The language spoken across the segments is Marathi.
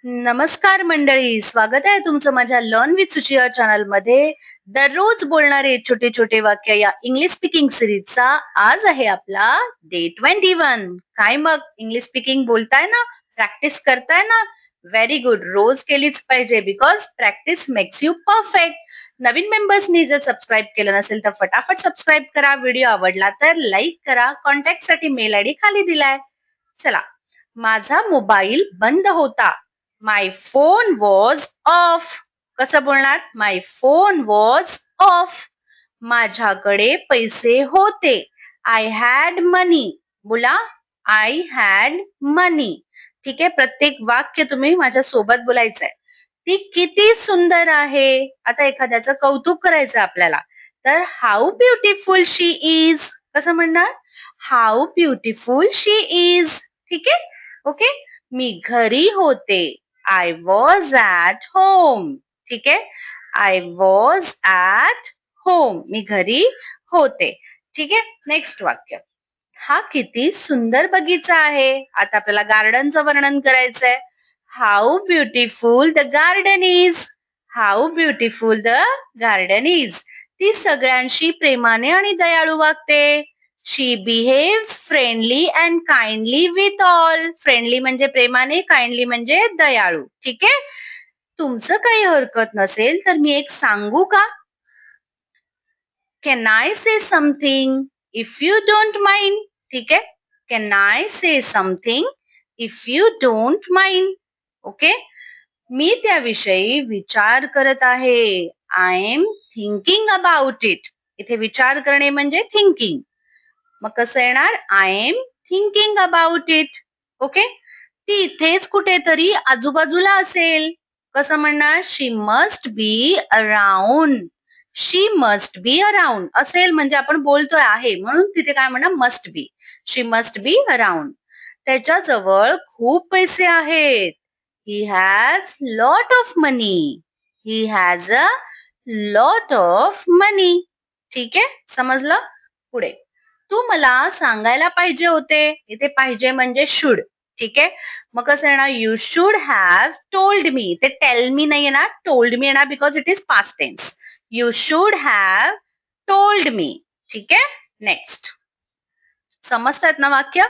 नमस्कार मंडळी, स्वागत आहे तुमचं माझ्या लर्न विथ सुचिया चॅनल मध्ये. दररोज बोलणारे छोटे छोटे वाक्य या इंग्लिश स्पीकिंग सिरीजचा आज आहे आपला डे 21. काय मग इंग्लिश स्पीकिंग बोलताय ना, प्रॅक्टिस करताय ना? Very good. रोज केलीच पाहिजे because practice makes you perfect. नवीन मेंबर्सनी जर सबस्क्राईब केलं नसेल तर फटाफट सबस्क्राईब करा. व्हिडिओ आवडला तर लाईक करा. कॉन्टॅक्ट साठी मेल आयडी खाली दिलाय. चला, माझा मोबाईल बंद होता. माय फोन वॉज ऑफ. कसं बोलणार? माय फोन वॉज ऑफ. माझ्याकडे पैसे होते. आय हॅड मनी. बोला, आय हॅड मनी. ठीक आहे, प्रत्येक वाक्य तुम्ही माझ्या सोबत बोलायचंय. ती किती सुंदर आहे. आता एखाद्याचं कौतुक करायचं आपल्याला, तर हाऊ ब्युटिफुल शी इज. कसं म्हणणार? How beautiful she is. ठीक आहे, ओके. मी घरी होते. I was at home. ठीक आहे, आय वॉज ॲट होम. मी घरी होते. ठीक आहे, नेक्स्ट वाक्य. हा किती सुंदर बगीचा आहे. आता आपल्याला गार्डनचं वर्णन करायचंय. How beautiful the garden is. How beautiful the garden is. ती सगळ्यांशी प्रेमाने आणि दयाळू वागते. She behaves friendly and kindly with all. Friendly म्हणजे प्रेमाने, काइंडली म्हणजे दयाळू. ठीक आहे, तुमचं काही हरकत नसेल तर मी एक सांगू का? Can I say something if you don't mind. ठीक आहे, can I say something if you don't mind. Okay, मी त्याविषयी विचार करत आहे. I am thinking about it. इथे विचार करणे म्हणजे थिंकिंग. मग कसं येणार? I am thinking about it. Okay, ती इथेच कुठेतरी आजूबाजूला असेल. कसं म्हणणार? She must be around. She must be around असेल म्हणजे आपण बोलतोय आहे म्हणून तिथे काय म्हणणार? Must be. She must be around. त्याच्याजवळ खूप पैसे आहेत. He has lot of money. He has a lot of money. ठीक आहे, समजलं? पुढे, तू मला सांगायला पाहिजे होते. इथे पाहिजे म्हणजे शुड. ठीक आहे, मग कसं येणार? You should have told me. ते टेल मी नाही येणार, टोल्ड मी येणार because it is past tense. You should have told me. ठीक आहे, नेक्स्ट. समजतात ना वाक्य?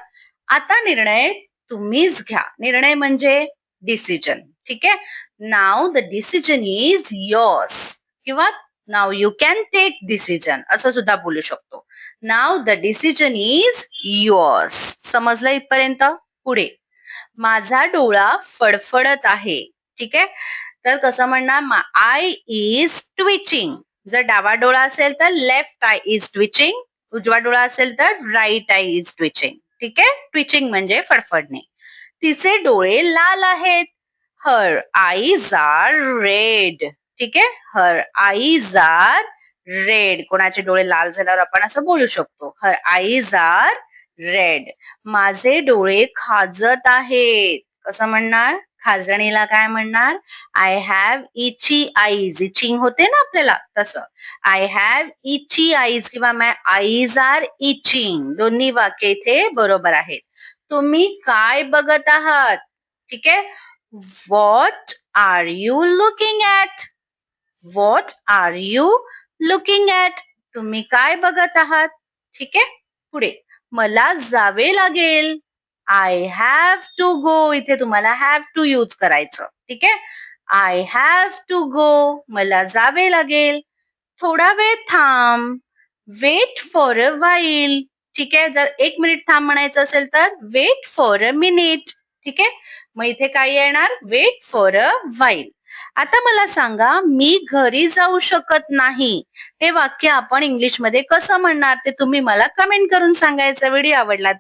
आता निर्णय तुम्हीच घ्या. निर्णय म्हणजे डिसिजन. ठीक आहे, नाव द डिसिजन इज योर्स किंवा नाव यू कॅन टेक डिसिजन असं सुद्धा बोलू शकतो. नाव द डिसिजन इज युअर्स. समजलं इथपर्यंत? पुढे, माझा डोळा फडफडत आहे. ठीक आहे, तर कसं म्हणणार? I is twitching. जर डावा डोळा असेल तर लेफ्ट आय इज ट्विचिंग. उजवा डोळा असेल तर राईट आय इज ट्विचिंग. ठीक आहे, ट्विचिंग म्हणजे फडफडणे. तिचे डोळे लाल आहेत. Her eyes are red. ठीक आहे, हर आईज आर रेड. कोणाचे डोळे लाल झाल्यावर आपण असं बोलू शकतो. Her eyes are red. माझे डोळे खाजत आहेत. कसं म्हणणार? खाजणीला काय म्हणणार? I have itchy eyes. Itching होते ना आपल्याला, तसं. आय हॅव इची आईज किंवा माय आईज आर इचिंग. दोन्ही वाक्य इथे बरोबर आहेत. तुम्ही काय बघत आहात? ठीक आहे, what are you looking at. What are you looking at. तुम्ही काय बघत आहात? ठीक आहे, पुढे, मला जावे लागेल. I have to go. इथे तुम्हाला हॅव टू यूज करायचं. ठीक आहे, आय हॅव टू गो. मला जावे लागेल. थोडा वेळ थांब. Wait for a while. ठीक आहे, जर 1 मिनिट थांब म्हणायचं असेल तर वेट फॉर अ मिनिट. ठीक आहे, मग इथे काय येणार? Wait for a while. आता मला सांगा, मी घरी जाऊ शकत नाही. हे वाक्य आपण इंग्लिशमध्ये कसं म्हणणार ते तुम्ही मला कमेंट करून सांगायचं. व्हिडिओ आवडला तर